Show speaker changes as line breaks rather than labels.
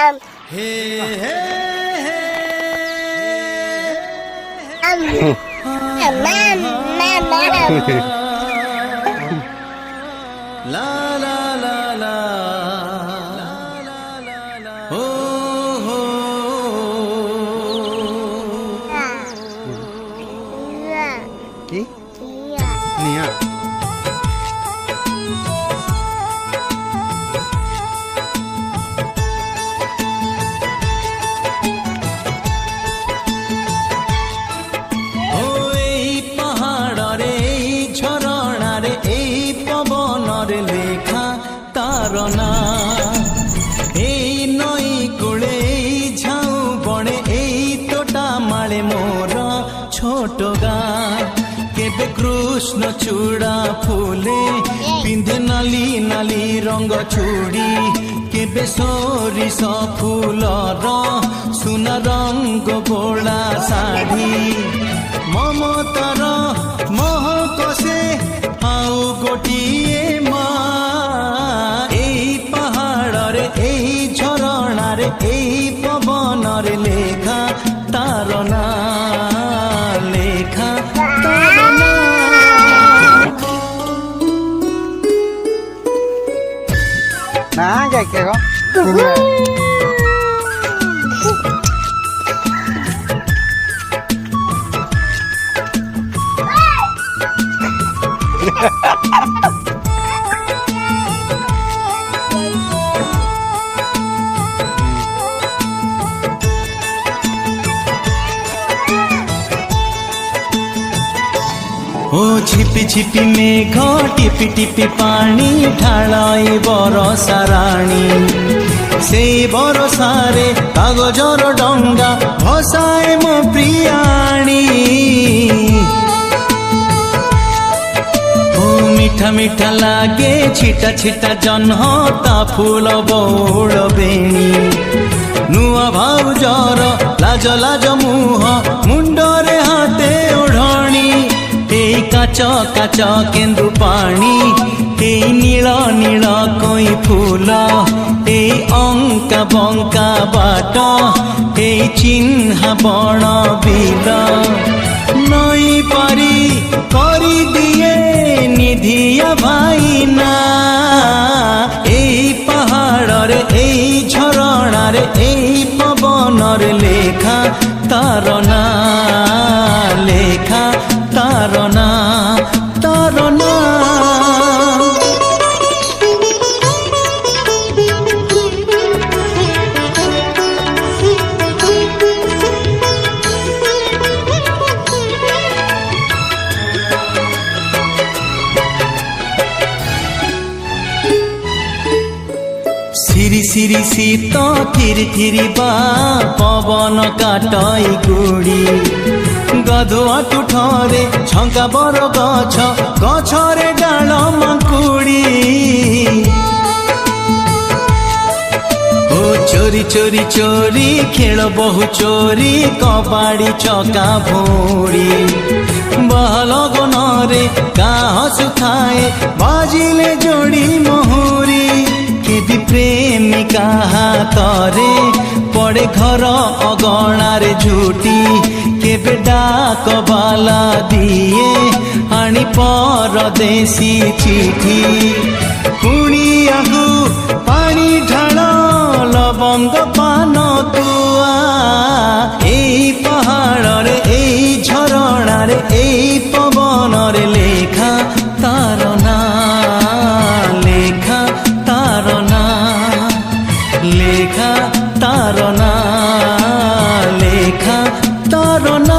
La la la la oh ho
কি নিয়া
तारना এই নই কুলে ঝাউ বনে এই তোটা মালে মোর ছোট গাঁ কেবে কৃষ্ণ চূড়া ফুলে পিন্ধে নালি নালি রঙ চুড়ি কেবে সরিষ ফুলর সুনা রঙ বোলা শাড়ি মমতার মহক সে আউ গোটিয়ে মা এই ঝরଣାরে এই পবনরে লেখা তারনা লেখা তারনা
না যাইকে গো
ओ छिपी छिपी मेघ टिपि टिपि पानी ढालाई बरसा राणी से बरसारे कागजर डंगा भसाए मो प्रियाणी ओ मीठा मीठा लागे छिटा छिटा जन्हता फूल बौड़ बेणी नुआ भाउजर लाज लाज मुह मुंडरे हाते ओढ़णी काच काच केन्दु पानी नील नील कोई फूल अंका बंका बाट चिन्हा बण बिल नई पारी करी दिए निधिया भाईना पहाड़ झरणार पवनर लेखा तारना लेखा तारना तारना सिरी सिरी शीत थिरी थिरी बा पवन काटई गुड़ी गधुआ तुठरे छंका बर गछ गछरे डाल माकुड़ी ओ चोरी चोरी चोरी खेल बहु चोरी कबाड़ी चका भोड़ी बहल गनरे काहसु थाए बाजिले जोड़ी मोहुरी केबी प्रेमिका हातरे पड़े घर अगणारे झूठी केबे डाक बाला दिए आनी परदेसी चिठी कुणियाहु पानी ढाल लवंग पान तुआ पहाड़ झरणार पवनर लेखा तारना लेखा तारना लेखा तारना लेखा तारना।